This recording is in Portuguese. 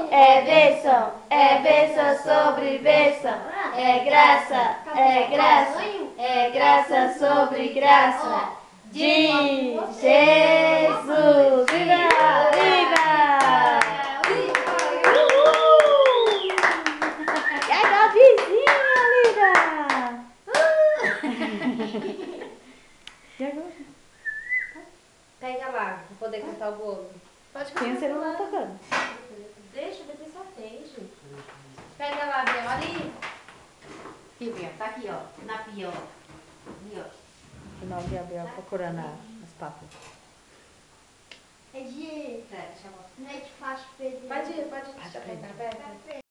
é bênção sobre bênção, é graça sobre graça de Jesus. Viva! Viva! E a Gabizinha, linda! E agora? Pega lá, pra poder cantar o bolo. Pode cantar. Tem o celular tocando. Deixa, depois só atende. Pega lá, Bel, ali. Aqui, Bel, tá aqui, ó. Na pia, ó. Ali, ó. O nome de Abel procurando as papas. É de... Deixa eu mostrar. Não é de faixa preta. Pode ir, deixa eu pegar. Pega.